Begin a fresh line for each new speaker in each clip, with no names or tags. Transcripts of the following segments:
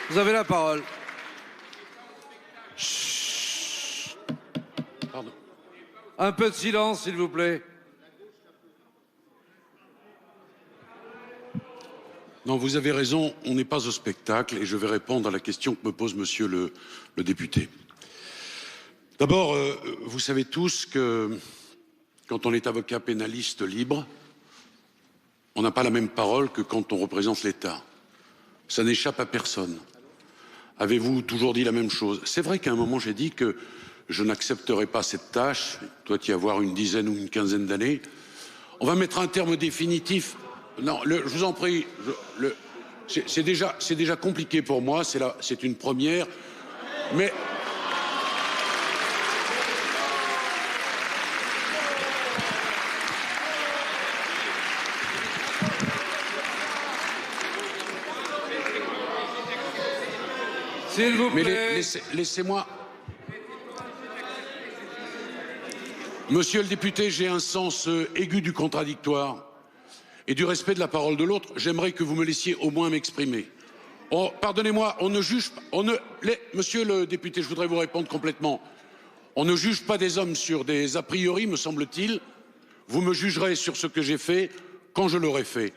Vous avez la parole.
Pardon.
Un peu de silence, s'il vous plaît.
Non, vous avez raison, on n'est pas au spectacle et je vais répondre à la question que me pose monsieur le député. D'abord, vous savez tous que quand on est avocat pénaliste libre, on n'a pas la même parole que quand on représente l'État. Ça n'échappe à personne. Avez-vous toujours dit la même chose? C'est vrai qu'à un moment, j'ai dit que je n'accepterai pas cette tâche. Il doit y avoir une dizaine ou une quinzaine d'années. On va mettre un terme définitif. Non, je vous en prie, c'est déjà compliqué pour moi, c'est une première, mais...
S'il vous plaît.
Mais laissez-moi... Monsieur le député, j'ai un sens aigu du contradictoire et du respect de la parole de l'autre. J'aimerais que vous me laissiez au moins m'exprimer. Oh, pardonnez-moi, on ne juge pas... Monsieur le député, je voudrais vous répondre complètement. On ne juge pas des hommes sur des a priori, me semble-t-il. Vous me jugerez sur ce que j'ai fait quand je l'aurai fait.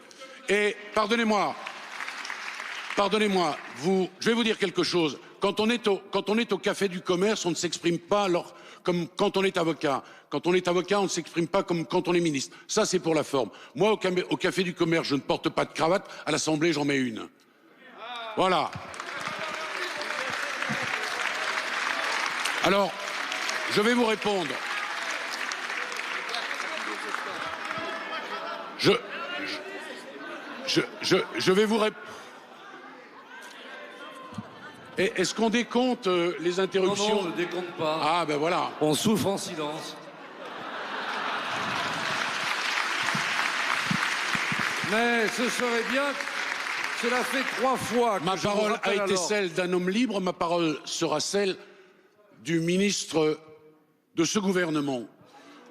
Et pardonnez-moi, je vais vous dire quelque chose. Quand on est au café du commerce, on ne s'exprime pas comme quand on est avocat. Quand on est avocat, on ne s'exprime pas comme quand on est ministre. Ça, c'est pour la forme. Moi, au café du commerce, je ne porte pas de cravate. À l'Assemblée, j'en mets une. Voilà. Alors, je vais vous répondre. Je vais vous répondre. Est-ce qu'on décompte les interruptions?
Non, on ne décompte pas.
Ah, ben voilà.
On souffre en silence. Mais ce serait bien... Cela fait 3 fois que
ma parole a été celle d'un homme libre, ma parole sera celle du ministre de ce gouvernement.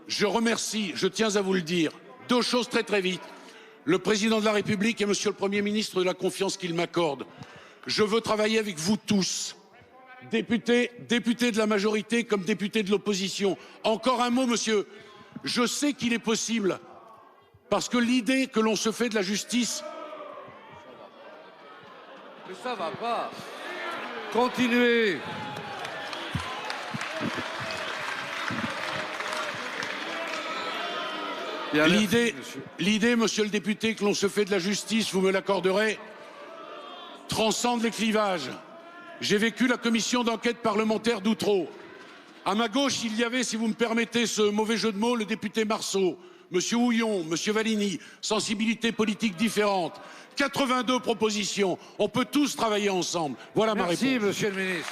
Je remercie, je tiens à vous le dire, 2 choses très vite. Le président de la République et monsieur le Premier ministre de la confiance qu'il m'accorde. Je veux travailler avec vous tous, députés de la majorité comme députés de l'opposition. Encore un mot, monsieur. Je sais qu'il est possible, parce que l'idée que l'on se fait de la justice...
Mais ça va pas. Continuez.
L'idée, monsieur le député, que l'on se fait de la justice, vous me l'accorderez, transcende les clivages. J'ai vécu la commission d'enquête parlementaire d'Outreau. À ma gauche, il y avait, si vous me permettez ce mauvais jeu de mots, le député Marceau, monsieur Houillon, monsieur Valigny, sensibilités politiques différentes, 82 propositions. On peut tous travailler ensemble. Voilà ma réponse.
Merci, monsieur le ministre.